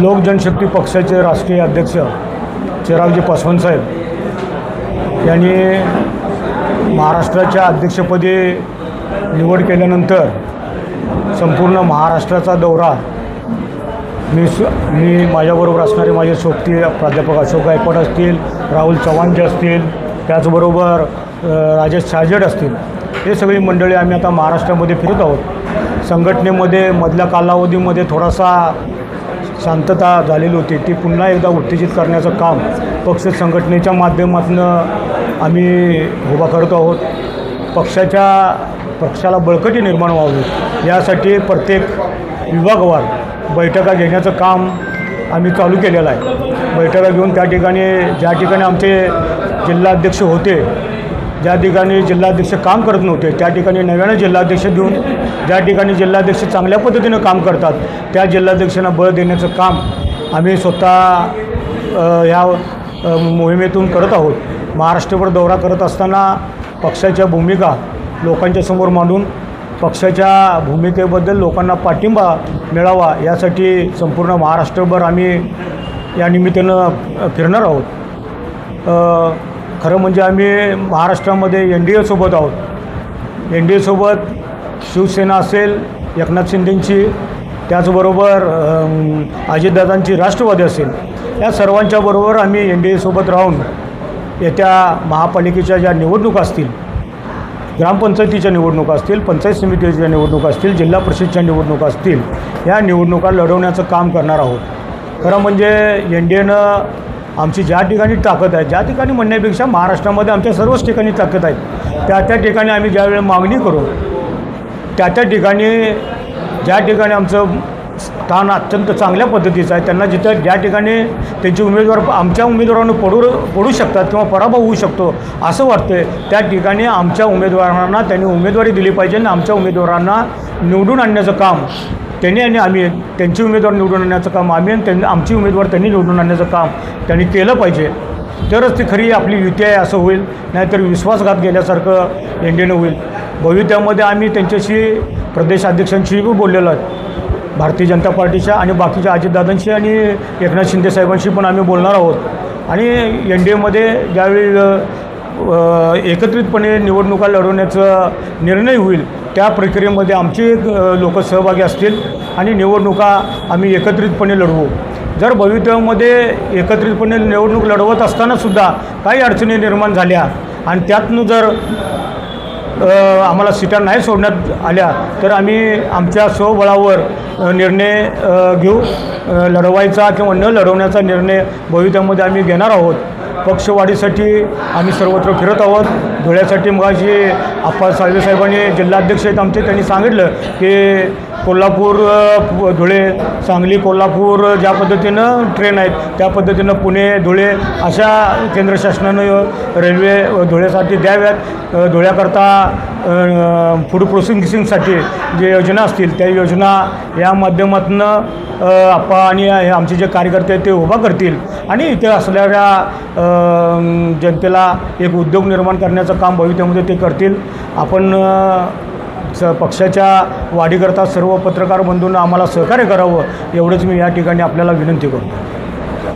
लोक जनशक्ती पक्षाचे राष्ट्रीय अध्यक्ष चिरागजी पासवान साहेब यांनी महाराष्ट्राच्या अध्यक्षपदी निवड केल्यानंतर संपूर्ण महाराष्ट्राचा दौरा मी माझ्याबरोबर असणारे माझे सोबती प्राध्यापक अशोक गायकवाड असतील, राहुल चव्हाणजी असतील, त्याचबरोबर राजेश छाजेड असतील, हे सगळी मंडळी आम्ही आता महाराष्ट्रामध्ये फिरत आहोत. संघटनेमध्ये मधल्या कालावधीमध्ये थोडासा शांतता झालेली होती, ती पुन्हा एकदा उत्तेजित करण्याचं काम पक्ष संघटनेच्या माध्यमातून आम्ही उभा करत आहोत. पक्षाला बळकटी निर्माण व्हावी यासाठी प्रत्येक विभागवार बैठका घेण्याचं काम आम्ही चालू केलेलं आहे. बैठका घेऊन त्या ठिकाणी ज्या ठिकाणी आमचे जिल्हाध्यक्ष होते, ज्या ठिकाणी जिल्हाध्यक्ष काम करत नव्हते, त्या ठिकाणी नव्यानं जिल्हाध्यक्ष देऊन ज्या ठिकाणी जिल्हाध्यक्ष चांगल्या पद्धतीनं काम करतात त्या जिल्हाध्यक्षांना बळ देण्याचं काम आम्ही स्वतः ह्या मोहिमेतून करत आहोत. महाराष्ट्रभर दौरा करत असताना पक्षाच्या भूमिका लोकांच्या समोर मांडून पक्षाच्या भूमिकेबद्दल लोकांना पाठिंबा मिळावा यासाठी संपूर्ण महाराष्ट्रभर आम्ही या निमित्तानं फिरणार आहोत. खरं म्हणजे आम्ही महाराष्ट्रामध्ये NDA सोबत आहोत. NDA सोबत शिवसेना असेल, एकनाथ शिंदेंची, त्याचबरोबर अजितदादांची राष्ट्रवादी असेल, या सर्वांच्या बरोबर आम्ही NDA सोबत राहून येत्या महापालिकेच्या ज्या निवडणुका असतील, ग्रामपंचायतीच्या निवडणुका असतील, पंचायत समितीच्या निवडणुका असतील, जिल्हा परिषदच्या निवडणुका असतील, या निवडणुका लढवण्याचं काम करणार आहोत. खरं म्हणजे NDAनं आमची ज्या ठिकाणी ताकद आहे, ज्या ठिकाणी म्हणण्यापेक्षा महाराष्ट्रामध्ये आमच्या सर्वच ठिकाणी ताकद आहे, त्या ठिकाणी आम्ही ज्यावेळी मागणी करू त्या ठिकाणी ज्या ठिकाणी आमचं स्थान अत्यंत चांगल्या पद्धतीचं आहे, त्यांना जिथं ज्या ठिकाणी त्यांचे उमेदवार आमच्या उमेदवारांना पडू शकतात किंवा पराभव होऊ शकतो असं वाटतं, त्या ठिकाणी आमच्या उमेदवारांना त्यांनी उमेदवारी दिली पाहिजे आणि आमच्या उमेदवारांना निवडून आणण्याचं काम त्यांनी आणि आम्ही, त्यांची उमेदवार निवडून आणण्याचं काम आम्ही आणि आमची उमेदवार त्यांनी निवडून आणण्याचं काम त्यांनी केलं पाहिजे. तरच ती खरी आपली युती आहे असं होईल, नाहीतर विश्वासघात केल्यासारखं NDAनं होईल. भविष्यामध्ये आम्ही त्यांच्याशी प्रदेशाध्यक्षांशीही बोललेलो आहे, भारतीय जनता पार्टीच्या आणि बाकीच्या अजितदादांशी आणि एकनाथ शिंदे साहेबांशी पण आम्ही बोलणार आहोत. आणि NDAमध्ये ज्यावेळी एकत्रितपणे निवडणुका लढवण्याचा निर्णय होईल त्या प्रक्रियेमध्ये आमचे लोक सहभागी असतील आणि निवडणुका आम्ही एकत्रितपणे लढवू. जर भविष्यामध्ये एकत्रितपणे निवडणूक लढवत असतानासुद्धा काही अडचणी निर्माण झाल्या आणि त्यातनं जर आम्हाला सीटा नाही सोडण्यात आल्या तर आम्ही आमच्या स्वबळावर निर्णय घेऊ. लढवायचा किंवा न लढवण्याचा निर्णय भविष्यामध्ये आम्ही घेणार आहोत. पक्षवाढीसाठी आम्ही सर्वत्र फिरत आहोत. धुळ्यासाठी मगाशी आप्पा साळवे साहेबांनी, जिल्हाध्यक्ष आहेत आमचे, त्यांनी सांगितलं की कोल्हापूर, धुळे, सांगली, कोल्हापूर ज्या पद्धतीनं ट्रेन आहेत त्या पद्धतीनं पुणे, धुळे अशा केंद्र शासनानं रेल्वे धुळ्यासाठी द्याव्यात. धुळ्याकरता फूड प्रोसेसिंगसाठी जे योजना असतील त्या योजना या माध्यमातून आप्पा आणि आमचे जे कार्यकर्ते आहेत ते उभा करतील आणि इथे असलेल्या जनतेला एक उद्योग निर्माण करण्याचं काम भविष्यामध्ये ते करतील. आपण पक्षाच्या वाढीकरता सर्व पत्रकार बंधूंना आम्हाला सहकार्य करावं एवढंच मी या ठिकाणी आपल्याला विनंती करतो.